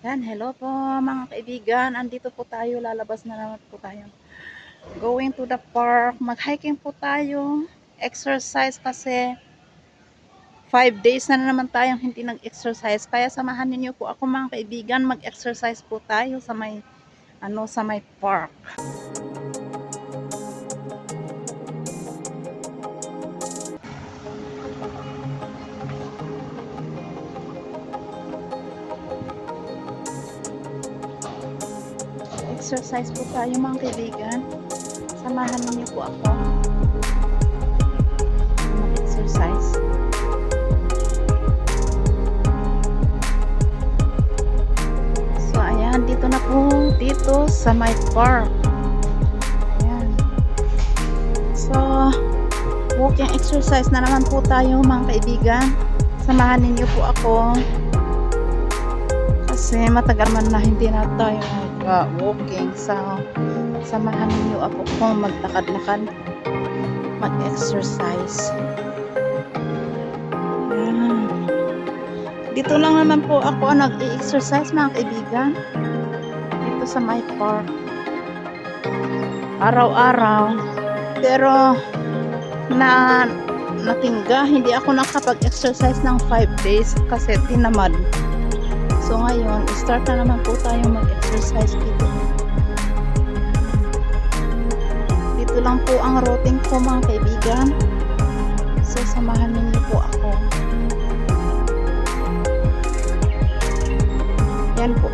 Yan, hello po mga kaibigan. Andito po tayo, lalabas na naman po tayo. Going to the park. Mag-hiking po tayo. Exercise kasi 5 days na naman tayong hindi nag-exercise. Kaya samahan niyo po ako mga kaibigan. Mag-exercise po tayo sa may park. Exercise po tayo mga kaibigan. Samahan niyo po ako. Mag-exercise. So ayan, dito na po dito sa my park. Ayan. So walking exercise na naman po tayo mga kaibigan. Samahan niyo po ako. Kasi matagal man na hindi na tayo walking. So samahan niyo ako kung maglakad-lakad, mag-exercise. Dito lang naman po ako nag-i-exercise mga kaibigan. Dito sa my park. Araw-araw. Pero natingga, hindi ako nakapag-exercise ng 5 days kasi tinamad. So ngayon, start na naman po tayo mag-exercise dito. Dito lang po ang routine ko mga kaibigan. So samahan niyo po ako. Yan po.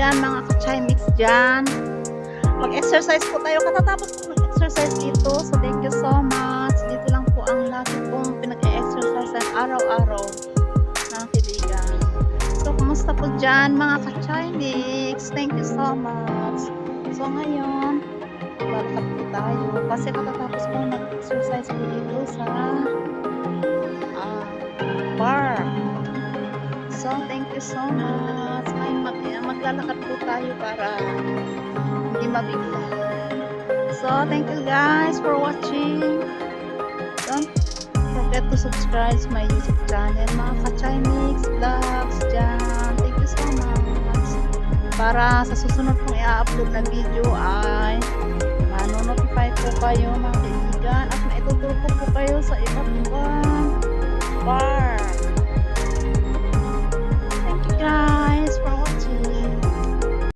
Mga ka-chai mix dyan. Mag-exercise po tayo. Katatapos po mag-exercise dito. So thank you so much. Dito lang po ang lagi kong pinag-exercise araw-araw mga kaibigan. So kumusta po dyan mga ka-chai mix? Thank you so much. So ngayon, lalakad po tayo. Kasi katatapos po mag-exercise po dito sa park. So thank you so much. Maglalakad po tayo para hindi mabigla. So thank you guys for watching. Don't forget to subscribe to my YouTube channel, mga ka-chai mix vlogs dyan. Thank you so much. Para sa susunod kong i-upload na video ay manonotify po kayo mga